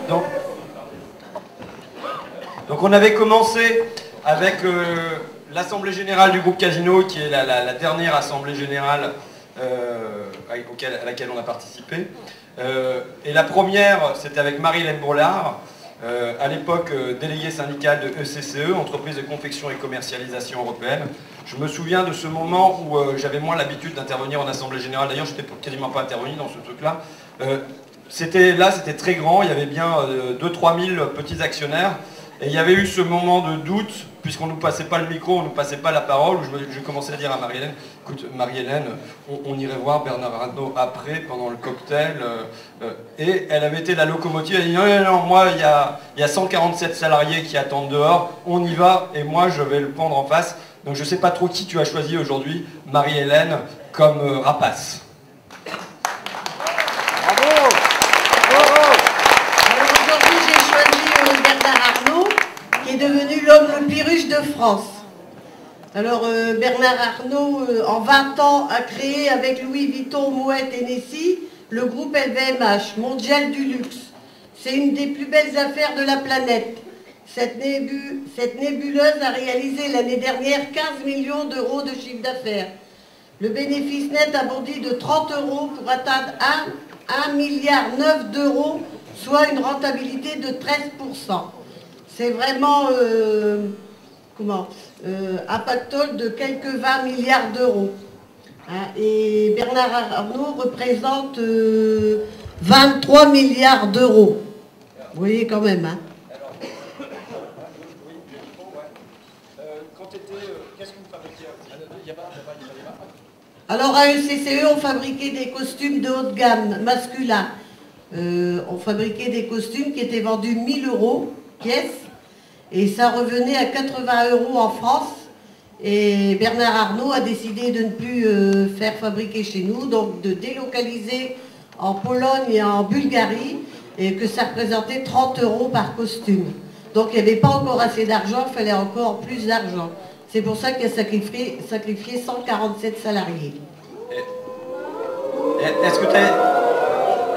Donc, on avait commencé avec l'Assemblée Générale du groupe Casino, qui est la dernière Assemblée Générale à laquelle on a participé. Et la première, c'était avec Marie-Hélène Bourlard, à l'époque déléguée syndicale de ECCE, Entreprise de confection et commercialisation européenne. Je me souviens de ce moment où j'avais moins l'habitude d'intervenir en Assemblée Générale. D'ailleurs, je n'étais quasiment pas intervenu dans ce truc-là. C'était très grand, il y avait bien 2-3 000 petits actionnaires. Et il y avait eu ce moment de doute, puisqu'on ne nous passait pas le micro, on ne nous passait pas la parole, où je commençais à dire à Marie-Hélène, écoute Marie-Hélène, on irait voir Bernard Arnault après, pendant le cocktail. Et elle avait été la locomotive, elle a dit non, moi il y a 147 salariés qui attendent dehors, on y va, et moi je vais le prendre en face. Donc je ne sais pas trop qui tu as choisi aujourd'hui, Marie-Hélène, comme rapace. Bravo. Alors aujourd'hui j'ai choisi Bernard Arnault, qui est devenu l'homme le plus riche de France. Alors Bernard Arnault, en 20 ans, a créé avec Louis Vuitton, Moët et Hennessy le groupe LVMH, mondial du luxe. C'est une des plus belles affaires de la planète. Cette nébuleuse a réalisé l'année dernière 15 millions d'euros de chiffre d'affaires. Le bénéfice net a bondi de 30 euros pour atteindre 1,9 milliard d'euros, soit une rentabilité de 13%. C'est vraiment un pactole de quelques 20 milliards d'euros. Hein, et Bernard Arnault représente 23 milliards d'euros. Vous voyez quand même. Hein. Qu'est-ce que vous fabriquiez? Alors à ECCE, on fabriquait des costumes de haute gamme, masculins. On fabriquait des costumes qui étaient vendus 1 000 euros pièce. Et ça revenait à 80 euros en France. Et Bernard Arnault a décidé de ne plus faire fabriquer chez nous, donc de délocaliser en Pologne et en Bulgarie, et que ça représentait 30 euros par costume. Donc il n'y avait pas encore assez d'argent, il fallait encore plus d'argent. C'est pour ça qu'il a sacrifié 147 salariés.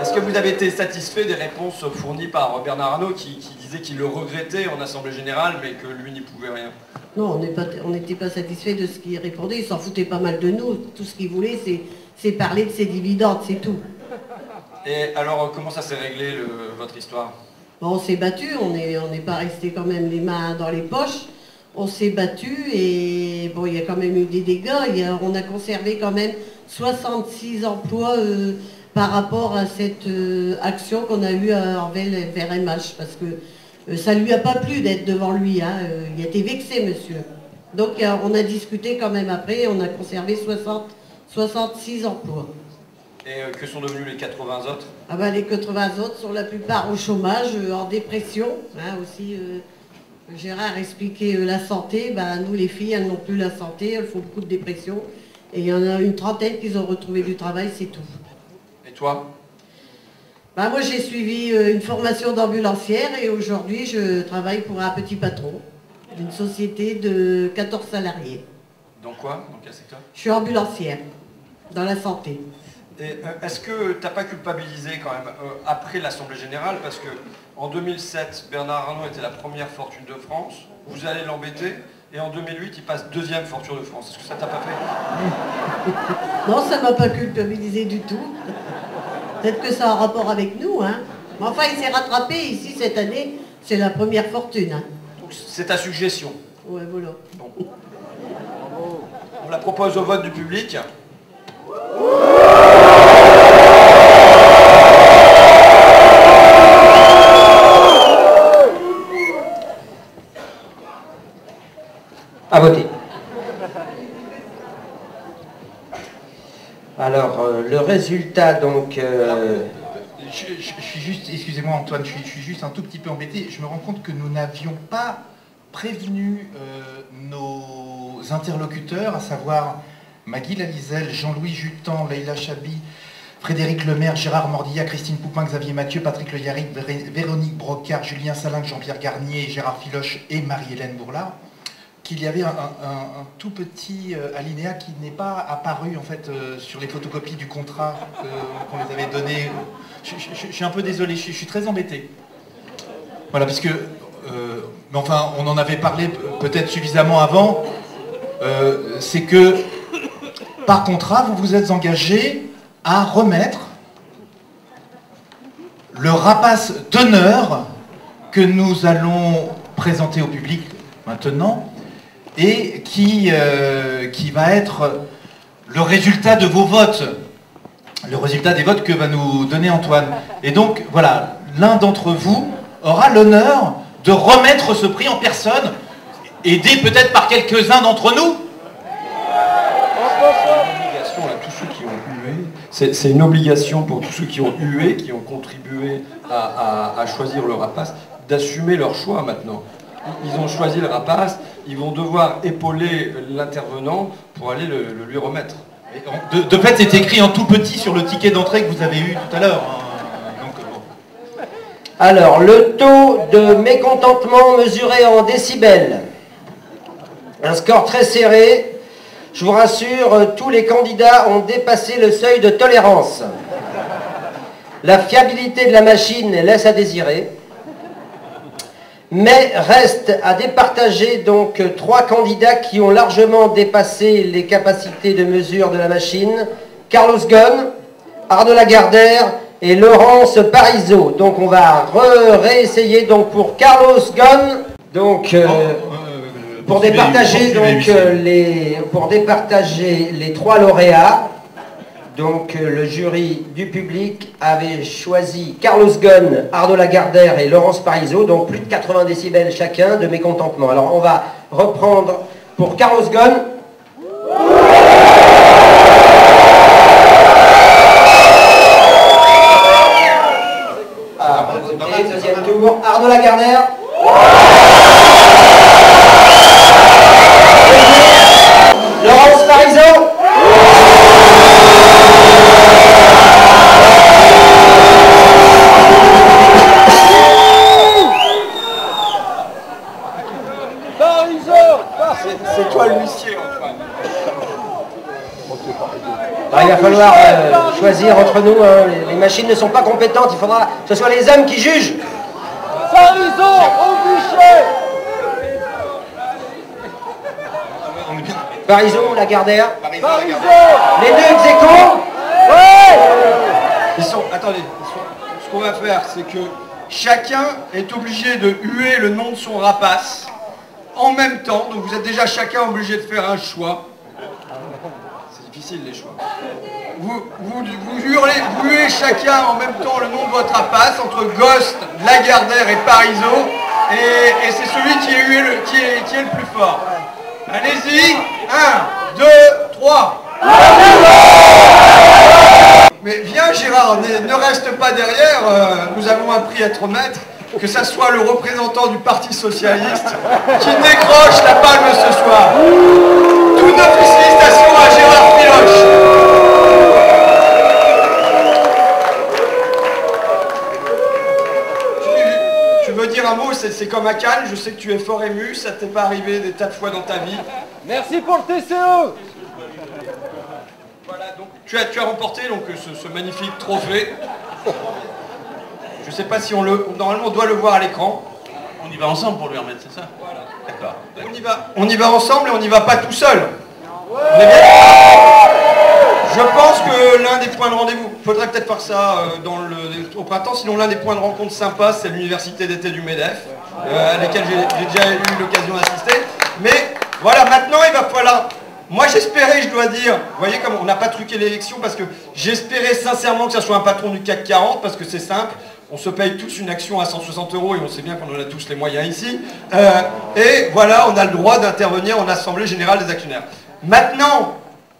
Est-ce que vous avez été satisfait des réponses fournies par Bernard Arnault qui disait qu'il le regrettait en Assemblée Générale, mais que lui n'y pouvait rien? Non, on n'était pas satisfait de ce qu'il répondait, il s'en foutait pas mal de nous. Tout ce qu'il voulait, c'est parler de ses dividendes, c'est tout. Et alors, comment ça s'est réglé, votre histoire? Bon, on s'est battu, on n'est pas resté quand même les mains dans les poches. On s'est battu et bon, il y a quand même eu des dégâts. On a conservé quand même 66 emplois par rapport à cette action qu'on a eue envers MH, parce que ça ne lui a pas plu d'être devant lui. Hein, il a été vexé, monsieur. Donc on a discuté quand même après, on a conservé 66 emplois. Et que sont devenus les 80 autres? Ah ben, les 80 autres sont la plupart au chômage, en dépression, hein, aussi. Gérard expliquait la santé, nous les filles, elles n'ont plus la santé, elles font beaucoup de dépression. Et il y en a une trentaine qui ont retrouvé du travail, c'est tout. Et toi? Moi j'ai suivi une formation d'ambulancière et aujourd'hui je travaille pour un petit patron d'une société de 14 salariés. Dans quoi? Dans quel secteur? Je suis ambulancière, dans la santé. Et est-ce que tu n'as pas culpabilisé quand même après l'Assemblée Générale, parce que en 2007, Bernard Arnault était la première fortune de France, vous allez l'embêter, et en 2008, il passe deuxième fortune de France. Est-ce que ça t'a pas fait? Non, ça ne m'a pas culpabilisé du tout. Peut-être que ça a un rapport avec nous, hein. Mais enfin, il s'est rattrapé ici cette année, c'est la première fortune. Hein. Donc c'est ta suggestion? Ouais, voilà. Bon. On la propose au vote du public. À voter. Alors, le résultat, donc... Je suis juste, excusez-moi Antoine, je suis juste un tout petit peu embêté. Je me rends compte que nous n'avions pas prévenu nos interlocuteurs, à savoir Maggie Lalizel, Jean-Louis Jutan, Leïla Chabi, Frédéric Lemaire, Gérard Mordilla, Christine Poupin, Xavier Mathieu, Patrick Le Yarrick, Véronique Brocard, Julien Salin, Jean-Pierre Garnier, Gérard Filoche et Marie-Hélène Bourlard, qu'il y avait un tout petit alinéa qui n'est pas apparu en fait sur les photocopies du contrat qu'on les avait donné. Je suis un peu désolé, je suis très embêté. Voilà, parce que, mais enfin, on en avait parlé peut-être suffisamment avant, c'est que, par contrat, vous vous êtes engagé à remettre le rapace d'honneur que nous allons présenter au public maintenant, et qui va être le résultat de vos votes, le résultat des votes que va nous donner Antoine. Et donc, voilà, l'un d'entre vous aura l'honneur de remettre ce prix en personne, aidé peut-être par quelques-uns d'entre nous. C'est une obligation pour tous ceux qui ont hué, qui ont contribué à choisir le rapace, d'assumer leur choix maintenant. Ils ont choisi le rapace, ils vont devoir épauler l'intervenant pour aller le lui remettre. De fait, c'est écrit en tout petit sur le ticket d'entrée que vous avez eu tout à l'heure. Alors, le taux de mécontentement mesuré en décibels. Un score très serré. Je vous rassure, tous les candidats ont dépassé le seuil de tolérance. La fiabilité de la machine laisse à désirer. Mais reste à départager donc 3 candidats qui ont largement dépassé les capacités de mesure de la machine. Carlos Ghosn, Arnaud Lagardère et Laurence Parisot. Donc on va réessayer donc pour Carlos Ghosn. Donc pour départager les 3 lauréats. Donc le jury du public avait choisi Carlos Ghosn, Arnaud Lagardère et Laurence Parisot, donc plus de 80 décibels chacun de mécontentement. Alors on va reprendre pour Carlos Ghosn. Et deuxième tour, Arnaud Lagardère. Laurence Parisot. C'est toi l'huissier, Antoine. Alors, il va falloir choisir entre nous, hein. Les machines ne sont pas compétentes, il faudra que ce soit les hommes qui jugent. Parisot, au bûcher. Parisot, Lagardère. Parisot. Les deux ex-aequo. Attendez, ce qu'on va faire, c'est que chacun est obligé de huer le nom de son rapace en même temps, donc vous êtes déjà chacun obligé de faire un choix. C'est difficile les choix. Vous huez chacun en même temps le nom de votre rapace entre Ghosn, Lagardère et Parisot, et c'est celui qui est hué qui est le plus fort. Allez-y, 1, 2, 3. Mais viens Gérard, ne reste pas derrière, nous avons appris à te remettre. Que ça soit le représentant du Parti Socialiste qui décroche la palme ce soir. Toutes nos félicitations à Gérard Filoche. Tu veux dire un mot, c'est comme à Cannes, je sais que tu es fort ému, ça t'est pas arrivé des tas de fois dans ta vie. Merci pour le TCE. Voilà, donc tu as remporté donc, ce magnifique trophée. Je ne sais pas si normalement on doit le voir à l'écran. On y va ensemble pour lui remettre, c'est ça? Voilà. D'accord. On y va ensemble et on n'y va pas tout seul. On est bien. Je pense que l'un des points de rendez-vous, il faudrait peut-être faire ça au printemps, sinon l'un des points de rencontre sympas, c'est l'université d'été du MEDEF, à laquelle j'ai déjà eu l'occasion d'assister. Mais voilà, maintenant il va falloir... Moi j'espérais, je dois dire, vous voyez comme on n'a pas truqué l'élection, parce que j'espérais sincèrement que ça soit un patron du CAC 40, parce que c'est simple. On se paye tous une action à 160 € et on sait bien qu'on en a tous les moyens ici. Et voilà, on a le droit d'intervenir en assemblée générale des actionnaires. Maintenant,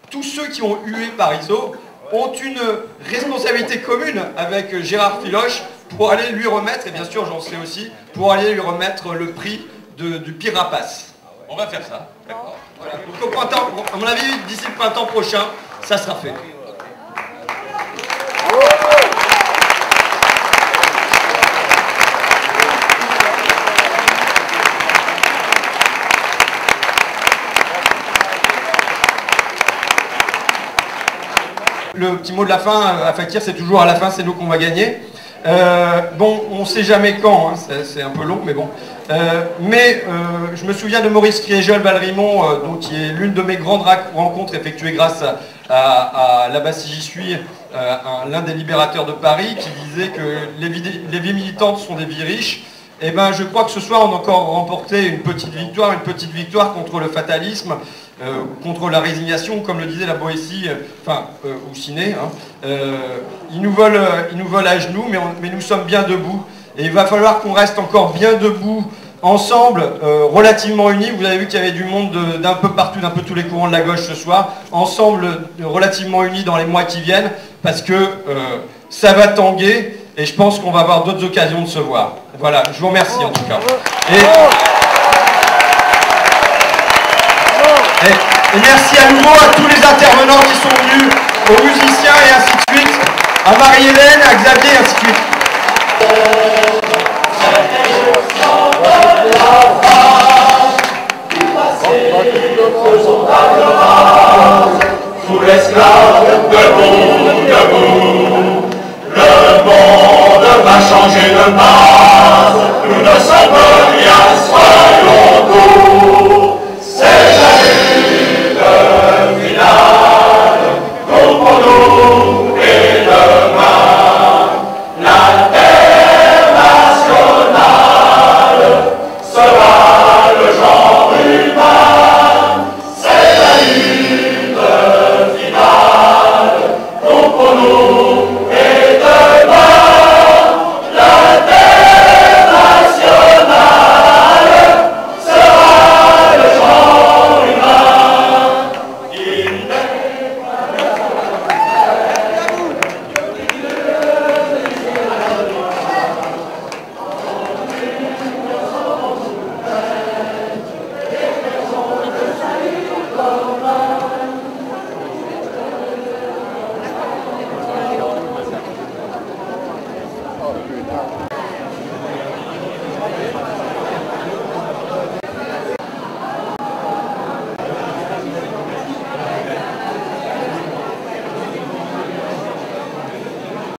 tous ceux qui ont hué Parisot ont une responsabilité commune avec Gérard Filoche pour aller lui remettre, et bien sûr j'en sais aussi, pour aller lui remettre le prix du pire rapace. On va faire ça, d'accord. Voilà. Donc au printemps, à mon avis, d'ici le printemps prochain, ça sera fait. Le petit mot de la fin à Fakir, c'est toujours à la fin, c'est nous qu'on va gagner. Bon, on ne sait jamais quand, hein, c'est un peu long, mais bon. Je me souviens de Maurice Kriégel-Valrimont, qui est l'une de mes grandes rencontres effectuées grâce à Là-bas si j'y suis, l'un des libérateurs de Paris, qui disait que les vies militantes sont des vies riches. Et ben, je crois que ce soir, on a encore remporté une petite victoire contre le fatalisme, contre la résignation, comme le disait la Boétie, ou Ciné. Hein. Ils nous volent à genoux, mais nous sommes bien debout. Et il va falloir qu'on reste encore bien debout, ensemble, relativement unis. Vous avez vu qu'il y avait du monde d'un peu partout, d'un peu tous les courants de la gauche ce soir. Ensemble, relativement unis dans les mois qui viennent, parce que ça va tanguer. Et je pense qu'on va avoir d'autres occasions de se voir. Voilà, je vous remercie en tout cas. Et merci à nouveau à tous les intervenants qui sont venus, aux musiciens et ainsi de suite, à Marie-Hélène, à Xavier et ainsi de suite. Sous l'esclave de